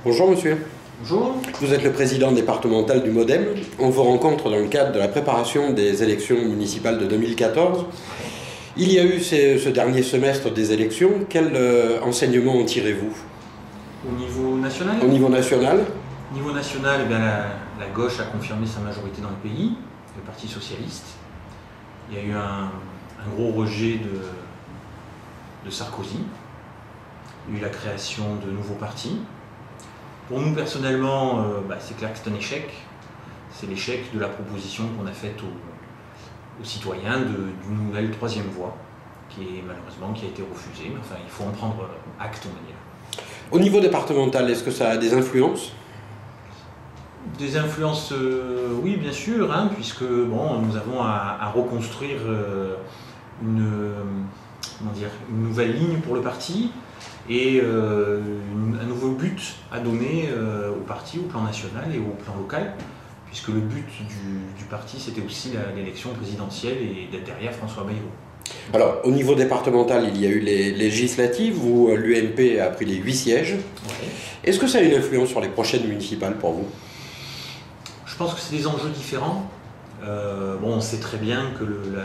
Bonjour monsieur. Bonjour. Vous êtes le président départemental du MODEM. On vous rencontre dans le cadre de la préparation des élections municipales de 2014. Il y a eu ce dernier semestre des élections. Quel enseignement en tirez-vous? Au niveau national? Au niveau national? Au niveau national, la gauche a confirmé sa majorité dans le pays, le Parti socialiste. Il y a eu un gros rejet de Sarkozy. Il y a eu la création de nouveaux partis. Pour nous, personnellement, c'est clair que c'est un échec. C'est l'échec de la proposition qu'on a faite aux citoyens d'une nouvelle troisième voie, qui a été refusée. Mais enfin, il faut en prendre acte, on va dire. Au niveau départemental, est-ce que ça a des influences? Des influences, oui, bien sûr, puisque nous avons à reconstruire une nouvelle ligne pour le parti et un nouveau but à donner au parti, au plan national et au plan local, puisque le but du parti, c'était aussi l'élection présidentielle et d'être derrière François Bayrou. Alors, au niveau départemental, il y a eu les législatives où l'UMP a pris les 8 sièges. Ouais. Est-ce que ça a une influence sur les prochaines municipales pour vous? Je pense que c'est des enjeux différents. On sait très bien que le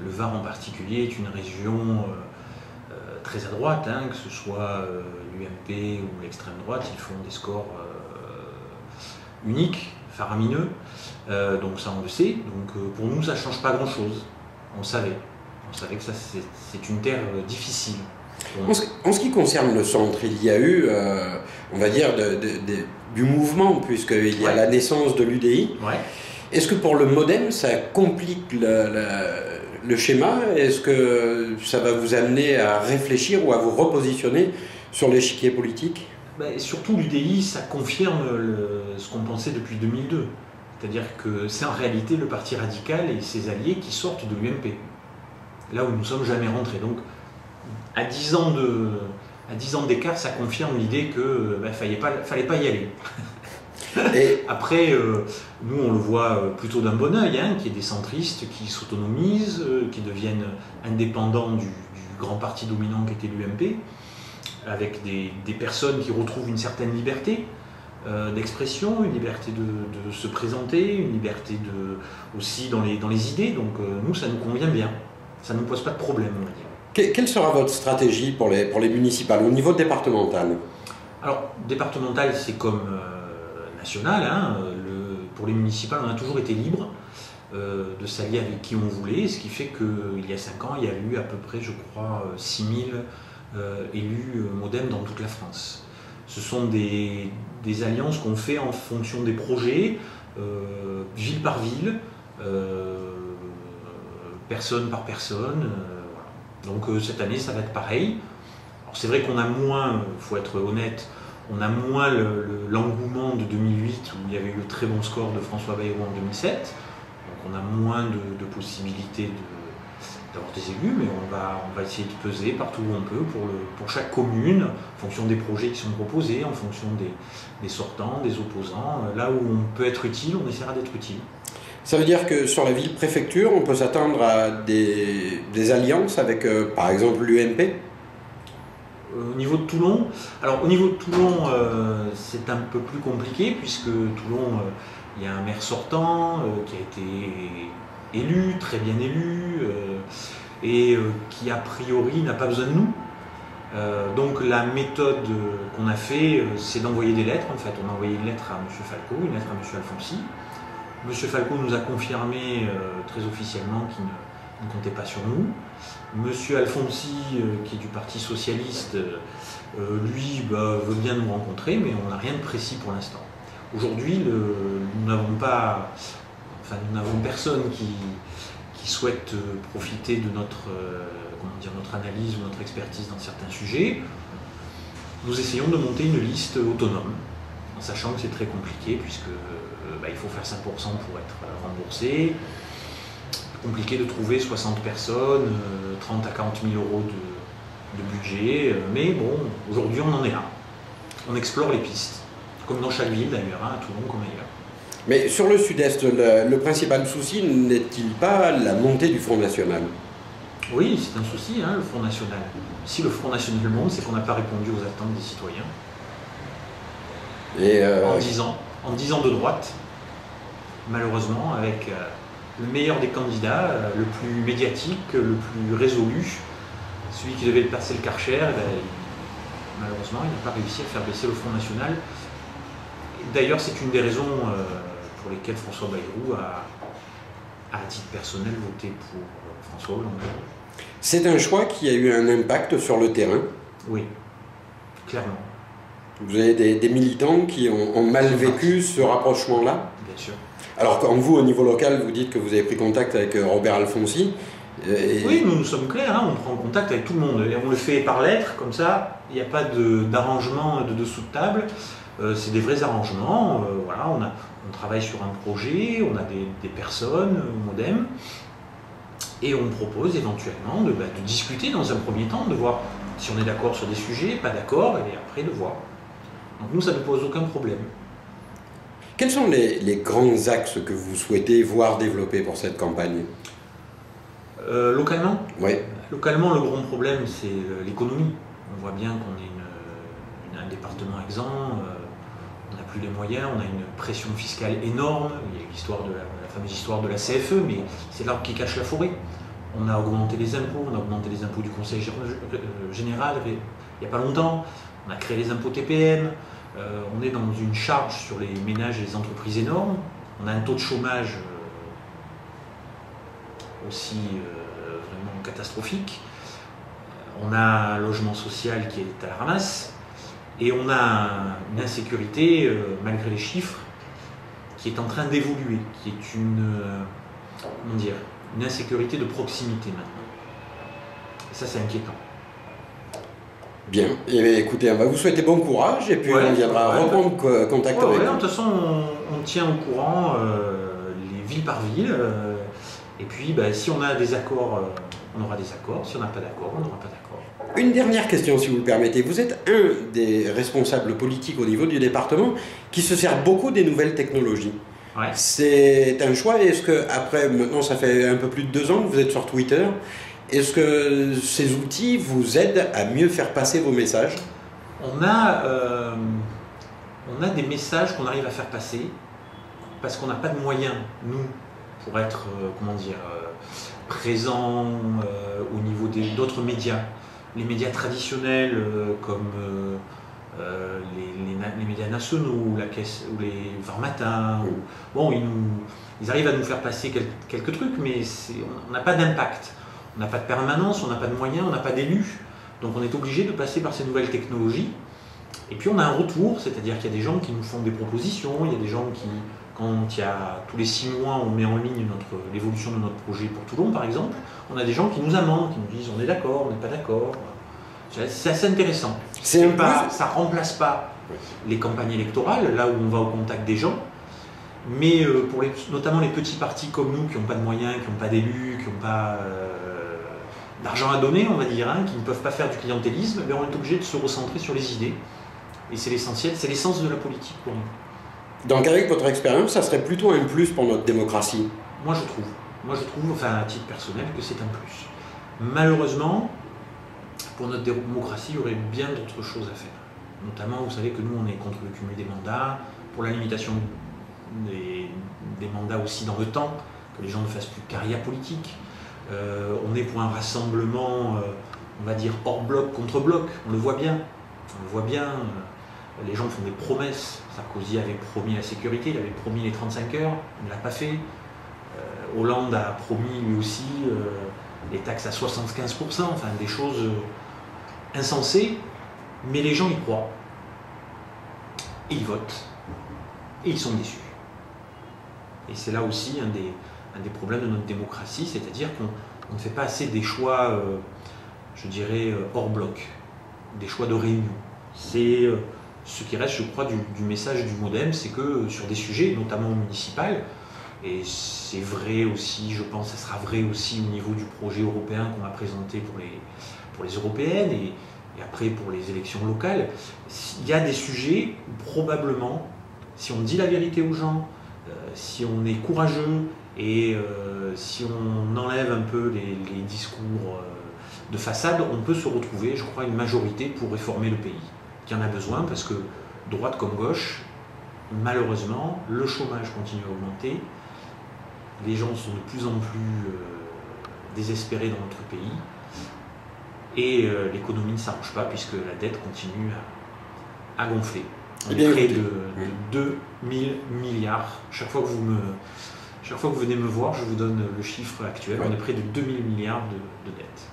Var en particulier est une région très à droite, que ce soit l'UMP ou l'extrême droite, ils font des scores uniques, faramineux. Donc ça on le sait. Donc pour nous ça ne change pas grand-chose. On savait que ça c'est une terre difficile. En ce qui concerne le centre, il y a eu, on va dire, du mouvement, puisqu'il y a la naissance de l'UDI. Ouais. Est-ce que pour le MODEM, ça complique le schéma? Est-ce que ça va vous amener à réfléchir ou à vous repositionner sur l'échiquier politique? Surtout l'UDI, ça confirme ce qu'on pensait depuis 2002. C'est-à-dire que c'est en réalité le Parti radical et ses alliés qui sortent de l'UMP. Là où nous ne sommes jamais rentrés. Donc, à 10 ans d'écart, ça confirme l'idée qu'il ne fallait pas y aller. Et après, nous on le voit plutôt d'un bon œil, qu'il y ait des centristes qui s'autonomisent, qui deviennent indépendants du grand parti dominant qui était l'UMP, avec des personnes qui retrouvent une certaine liberté d'expression, une liberté de se présenter, une liberté aussi dans les idées. Donc nous, ça nous convient bien. Ça ne nous pose pas de problème, on va dire. Quelle sera votre stratégie pour les municipales, au niveau départemental? Alors, départemental, c'est comme national. Pour les municipales, on a toujours été libre de s'allier avec qui on voulait, ce qui fait qu'il y a 5 ans, il y a eu à peu près, je crois, 6000 élus MODEM dans toute la France. Ce sont des alliances qu'on fait en fonction des projets, ville par ville, personne par personne. Voilà. Donc cette année, ça va être pareil. C'est vrai qu'on a moins, il faut être honnête, on a moins l'engouement de 2008 où il y avait eu le très bon score de François Bayrou en 2007. Donc on a moins de possibilités d'avoir des élus, mais on va essayer de peser partout où on peut pour chaque commune, en fonction des projets qui sont proposés, en fonction des sortants, des opposants. Là où on peut être utile, on essaiera d'être utile. Ça veut dire que sur la ville-préfecture, on peut s'attendre à des alliances avec, par exemple, l'UMP? Au niveau de Toulon, c'est un peu plus compliqué puisque Toulon, il y a un maire sortant qui a été élu, très bien élu, et qui a priori n'a pas besoin de nous. Donc la méthode qu'on a fait, c'est d'envoyer des lettres. En fait, on a envoyé une lettre à M. Falco, une lettre à M. Alfonsi. M. Falco nous a confirmé très officiellement qu'il ne comptait pas sur nous. M. Alfonsi, qui est du Parti socialiste, lui veut bien nous rencontrer, mais on n'a rien de précis pour l'instant. Aujourd'hui, nous n'avons personne qui souhaite profiter de notre analyse ou notre expertise dans certains sujets. Nous essayons de monter une liste autonome, en sachant que c'est très compliqué, puisque il faut faire 5% pour être remboursé. Compliqué de trouver 60 personnes, 30 à 40 000 euros de budget, mais bon, aujourd'hui on en est là. On explore les pistes, comme dans chaque ville d'ailleurs, à Toulon comme ailleurs. Mais sur le sud-est, le principal souci n'est-il pas la montée du Front National? Oui, c'est un souci, le Front National. Si le Front National monte, c'est qu'on n'a pas répondu aux attentes des citoyens. Et en 10 ans de droite, malheureusement, avec le meilleur des candidats, le plus médiatique, le plus résolu, celui qui devait passer le Karcher, malheureusement, il n'a pas réussi à faire baisser le Front National. D'ailleurs, c'est une des raisons pour lesquelles François Bayrou a, à titre personnel, voté pour François Hollande. C'est un choix qui a eu un impact sur le terrain. Oui, clairement. Vous avez des militants qui ont mal vécu ce rapprochement-là? Bien sûr. Alors quand vous, au niveau local, vous dites que vous avez pris contact avec Robert Alfonsi. Oui, nous sommes clairs, hein, on prend contact avec tout le monde. Et on le fait par lettre, comme ça, il n'y a pas d'arrangement de dessous de table. C'est des vrais arrangements. Voilà, on travaille sur un projet, on a des personnes au MoDem. Et on propose éventuellement de discuter dans un premier temps, de voir si on est d'accord sur des sujets, pas d'accord, et après de voir. Donc nous, ça ne pose aucun problème. Quels sont les grands axes que vous souhaitez voir développer pour cette campagne? Localement? Oui. Localement, le grand problème, c'est l'économie. On voit bien qu'on est un département exempt, on n'a plus les moyens, on a une pression fiscale énorme. Il y a l'histoire de la fameuse histoire de la CFE, mais c'est l'arbre qui cache la forêt. On a augmenté les impôts, on a augmenté les impôts du Conseil général il n'y a pas longtemps. On a créé les impôts TPM. On est dans une charge sur les ménages et les entreprises énorme. On a un taux de chômage aussi vraiment catastrophique. On a un logement social qui est à la ramasse. Et on a une insécurité, malgré les chiffres, qui est en train d'évoluer, qui est une insécurité de proximité maintenant. Et ça, c'est inquiétant. Bien. Et écoutez, on va vous souhaiter bon courage et puis on viendra reprendre contact avec vous. De toute façon, on tient au courant les ville par ville. Et puis, si on a des accords, on aura des accords. Si on n'a pas d'accord, on n'aura pas d'accord. Une dernière question, si vous le permettez. Vous êtes un des responsables politiques au niveau du département qui se sert beaucoup des nouvelles technologies. Ouais. C'est un choix. Est-ce que, après, maintenant, ça fait un peu plus de 2 ans que vous êtes sur Twitter, est-ce que ces outils vous aident à mieux faire passer vos messages? On a des messages qu'on arrive à faire passer parce qu'on n'a pas de moyens, nous, pour être, présents au niveau d'autres médias. Les médias traditionnels comme les médias nationaux, la Caisse, ou les Var Matin, ils arrivent à nous faire passer quelques trucs, mais on n'a pas d'impact. On n'a pas de permanence, on n'a pas de moyens, on n'a pas d'élus. Donc on est obligé de passer par ces nouvelles technologies. Et puis on a un retour, c'est-à-dire qu'il y a des gens qui nous font des propositions, il y a des gens qui, quand il y a tous les 6 mois, on met en ligne l'évolution de notre projet pour Toulon par exemple, on a des gens qui nous amendent, qui nous disent on est d'accord, on n'est pas d'accord. C'est assez intéressant. Ça ne remplace pas les campagnes électorales, là où on va au contact des gens, mais pour notamment les petits partis comme nous, qui n'ont pas de moyens, qui n'ont pas d'élus, qui n'ont pas d'argent à donner, on va dire, qui ne peuvent pas faire du clientélisme, mais on est obligé de se recentrer sur les idées. Et c'est l'essentiel, c'est l'essence de la politique pour nous. Donc avec votre expérience, ça serait plutôt un plus pour notre démocratie? Moi je trouve, enfin à titre personnel, que c'est un plus. Malheureusement, pour notre démocratie, il y aurait bien d'autres choses à faire. Notamment, vous savez que nous, on est contre le cumul des mandats, pour la limitation des mandats aussi dans le temps, que les gens ne fassent plus de carrière politique. On est pour un rassemblement, on va dire, hors bloc contre bloc, on le voit bien. Les gens font des promesses. Sarkozy avait promis la sécurité, il avait promis les 35 heures, il ne l'a pas fait. Hollande a promis lui aussi les taxes à 75%, enfin des choses insensées, mais les gens y croient. Et ils votent. Et ils sont déçus. Et c'est là aussi un des problèmes de notre démocratie, c'est-à-dire qu'on ne fait pas assez des choix, je dirais, hors bloc, des choix de réunion. C'est ce qui reste, je crois, du message du MoDem, c'est que sur des sujets, notamment municipaux, et c'est vrai aussi, je pense, ça sera vrai aussi au niveau du projet européen qu'on va présenter pour les européennes et après pour les élections locales, il y a des sujets où probablement, si on dit la vérité aux gens, si on est courageux et si on enlève un peu les discours de façade, on peut se retrouver, je crois, une majorité pour réformer le pays. Il y en a besoin parce que droite comme gauche, malheureusement, le chômage continue à augmenter, les gens sont de plus en plus désespérés dans notre pays, et l'économie ne s'arrange pas puisque la dette continue à gonfler. On est près de 2000 milliards. Chaque fois que vous venez me voir, je vous donne le chiffre actuel. On est près de 2000 milliards de dettes.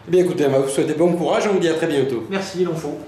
Eh bien écoutez, on va vous souhaiter bon courage et on vous dit à très bientôt. Merci, il en faut.